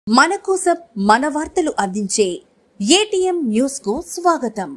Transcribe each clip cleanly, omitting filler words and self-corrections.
మన కోసం మన వార్తలు అందించే ఏటీఎం న్యూస్ కు స్వాగతం.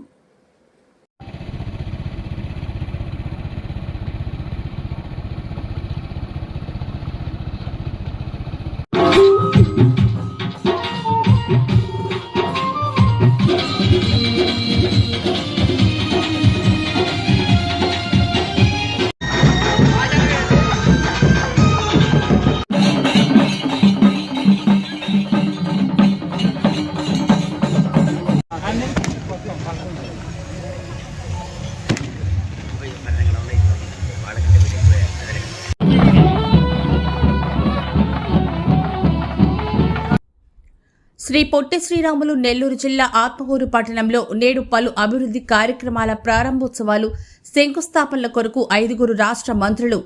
శ్రీ పొట్టి శ్రీరాములు నెల్లూరు జిల్లా ఆత్మకూరు పట్టణంలో నేడు పలు అభివృద్ధి కార్యక్రమాల ప్రారంభోత్సవాలు, శంకుస్థాపనల కొరకు 5 రాష్ట్ర మంత్రులు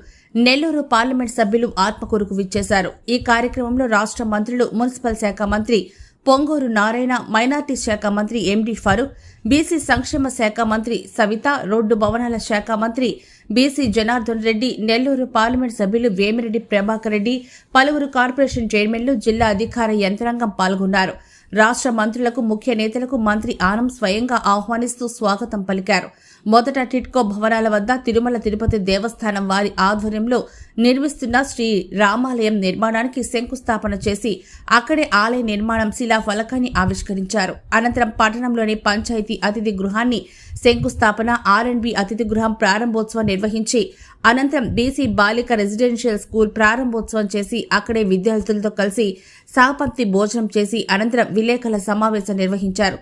నెల్లూరు పార్లమెంట్ సభ్యులు ఆత్మకూరుకు విచ్చేశారు. ఈ కార్యక్రమంలో రాష్ట్ర మంత్రులు మున్సిపల్ శాఖ మంత్రి పొంగూరు నారాయణ, మైనార్టీ శాఖ మంత్రి ఎండి ఫరూక్, బీసీ సంక్షేమ శాఖ మంత్రి సవిత, రోడ్డు భవనాల శాఖ మంత్రి బీసీ జనార్దన్ రెడ్డి, నెల్లూరు పార్లమెంట్ సభ్యులు వేమిరెడ్డి ప్రభాకర్ రెడ్డి, పలువురు కార్పొరేషన్ చైర్మన్లు, జిల్లా అధికార యంత్రాంగం పాల్గొన్నారు. రాష్ట్ర మంత్రులకు, ముఖ్య నేతలకు మంత్రి ఆనం స్వయంగా ఆహ్వానిస్తూ స్వాగతం పలికారు. మొదట టిట్కో భవనాల వద్ద తిరుమల తిరుపతి దేవస్థానం వారి ఆధ్వర్యంలో నిర్మిస్తున్న శ్రీ రామాలయం నిర్మాణానికి శంకుస్థాపన చేసి అక్కడే ఆలయ నిర్మాణం శిలాఫలకాన్ని ఆవిష్కరించారు. అనంతరం పట్టణంలోని పంచాయతీ అతిథి గృహాన్ని శంకుస్థాపన, R&B అతిథి గృహం ప్రారంభోత్సవం నిర్వహించి అనంతరం బీసీ బాలిక రెసిడెన్షియల్ స్కూల్ ప్రారంభోత్సవం చేసి అక్కడే విద్యార్థులతో కలిసి సహపంక్తి భోజనం చేసి అనంతరం విలేకరుల సమావేశం నిర్వహించారు.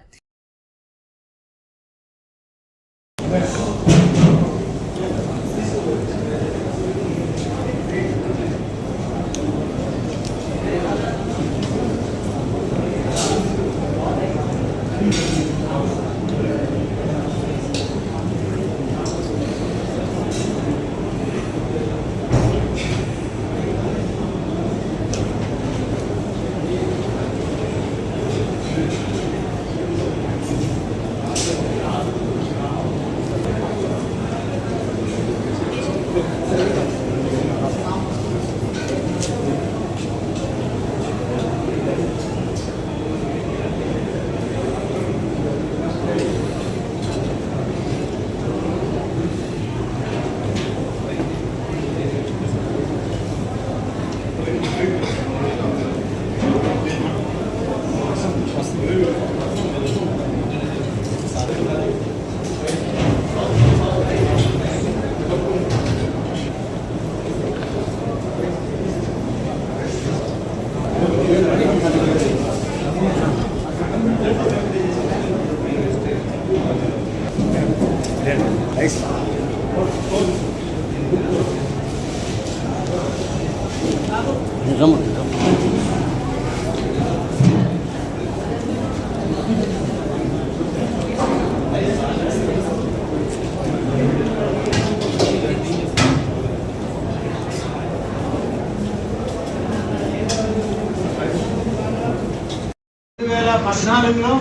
పద్నాలుగులో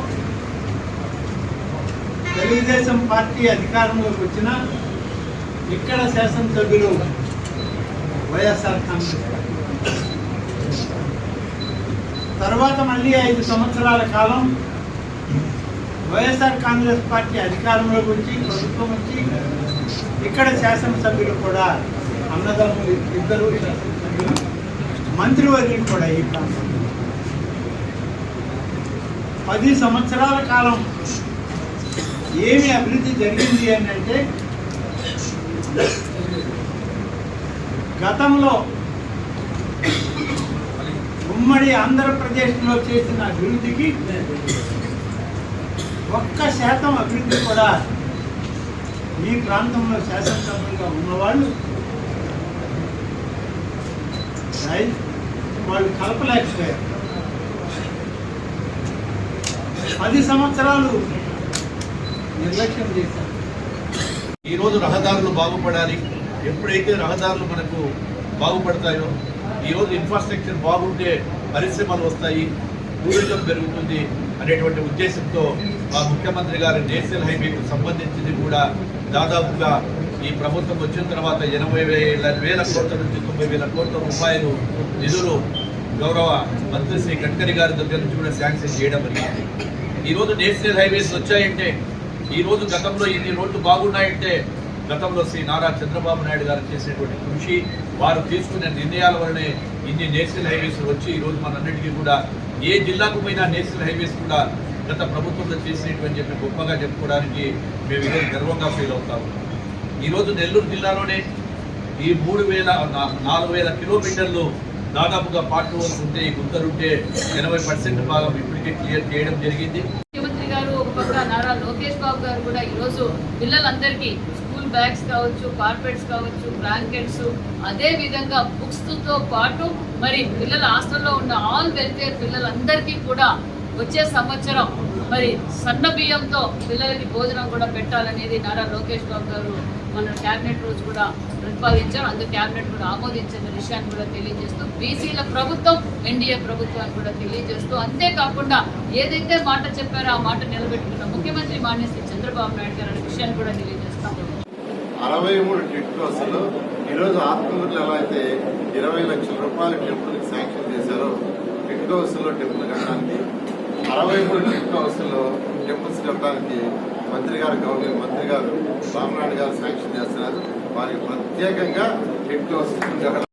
తెలుగుదేశం పార్టీ అధికారంలోకి వచ్చిన ఇక్కడ శాసనసభ్యులు వైఎస్ఆర్ కాంగ్రెస్ తర్వాత మళ్ళీ 5 సంవత్సరాల కాలం వైఎస్ఆర్ కాంగ్రెస్ పార్టీ అధికారంలోకి వచ్చి ప్రభుత్వం వచ్చి ఇక్కడ శాసనసభ్యులు కూడా అన్నదమ్ములు 2 శాసనసభ్యులు, మంత్రివర్యులు కూడా ఈ ప్రాంతంలో 10 సంవత్సరాల కాలం ఏమి అభివృద్ధి జరిగింది అని అంటే, గతంలో ఉమ్మడి ఆంధ్రప్రదేశ్లో చేసిన అభివృద్ధికి 1% అభివృద్ధి కూడా ఈ ప్రాంతంలో శాసనసభ్యులుగా ఉన్నవాళ్ళు కలపలేకపోయారు. 10 సంవత్సరాలు నిర్లక్ష్యం చేశారు. ఈరోజు రహదారులు బాగుపడాలి. ఎప్పుడైతే రహదారులు మనకు బాగుపడతాయో, ఈరోజు ఇన్ఫ్రాస్ట్రక్చర్ బాగుంటే పరిశ్రమలు వస్తాయి, టూరిజం పెరుగుతుంది అనేటువంటి ఉద్దేశంతో మా ముఖ్యమంత్రి గారి నేషనల్ హైవేకు సంబంధించింది కూడా దాదాపుగా ఈ ప్రభుత్వం వచ్చిన తర్వాత 80,000 కోట్ల నుంచి 90,000 కోట్ల రూపాయలు నిధులు గౌరవ మంత్రి శ్రీ గడ్కరీ గారి దగ్గర నుంచి కూడా శాంక్షన్ చేయడం జరిగింది. ఈరోజు నేషనల్ హైవేస్ వచ్చాయంటే, ఈరోజు గతంలో ఇన్ని రోడ్లు బాగున్నాయంటే గతంలో శ్రీ నారా చంద్రబాబు నాయుడు గారు చేసినటువంటి కృషి, వారు తీసుకునే నిర్ణయాల వల్లనే ఇన్ని నేషనల్ హైవేస్ వచ్చి ఈరోజు మనందరికీ కూడా ఏ జిల్లాకు పోయినా నేషనల్ హైవేస్ కూడా గత ప్రభుత్వంలో చేసినటువంటి చెప్పి గొప్పగా చెప్పుకోవడానికి మేము ఈరోజు గర్వంగా ఫీల్ అవుతాము. ఈరోజు నెల్లూరు జిల్లాలోనే ఈ 4,000 కిలోమీటర్లు దాదాపుగా పార్ట్ వర్క్స్ ఉంటే, ఈ గుంతలుంటే 80% భాగం ఇప్పటికే క్లియర్ చేయడం జరిగింది. ముఖ్యమంత్రి గారు ఒక పక్క నారా లోకేష్ బాబు గారు కూడా ఈరోజు పిల్లలందరికీ స్కూల్ బ్యాగ్స్ కావచ్చు, కార్పెట్స్ కావచ్చు, బ్లాంకెట్స్, అదే విధంగా బుక్స్ తో పాటు మరి పిల్లల హాస్టల్లో ఉన్న ఆల్ వెల్ఫేర్ పిల్లలందరికీ కూడా వచ్చే సంవత్సరం మరి సన్న బియ్యంతో పిల్లలకి భోజనం కూడా పెట్టాలనేది నారా లోకేష్ బాబు గారు మన క్యాబినెట్ రోజు కూడా ప్రతిపాదించారు. అందుకు క్యాబినెట్ కూడా ఆమోదించిన విషయాన్ని కూడా తెలియజేస్తూ, బీసీల ప్రభుత్వం ఎన్డీఏ ప్రభుత్వాన్ని కూడా తెలియజేస్తూ, అంతేకాకుండా ఏదైతే మాట చెప్పారో ఆ మాట నిలబెట్టుకున్న ముఖ్యమంత్రి మాన్యశ్రీ చంద్రబాబు నాయుడు గారు అనే విషయాన్ని కూడా తెలియజేస్తాం. 63 టెట్ కోర్సులు ఈరోజు ఆత్మకూరులో ఎలా అయితే 20 లక్షల రూపాయల టెంపుల్కి శాంక్షన్ చేశారో, టెట్ కోర్సుల్లో టెంపుల్ కట్టడానికి 63 టెట్ కోర్సుల్లో టెంపుల్స్ కట్టడానికి మంత్రి గారు రామనాయుడు గారు శాంక్షన్ చేస్తున్నారు. వారికి ప్రత్యేకంగా టెట్ కోర్సు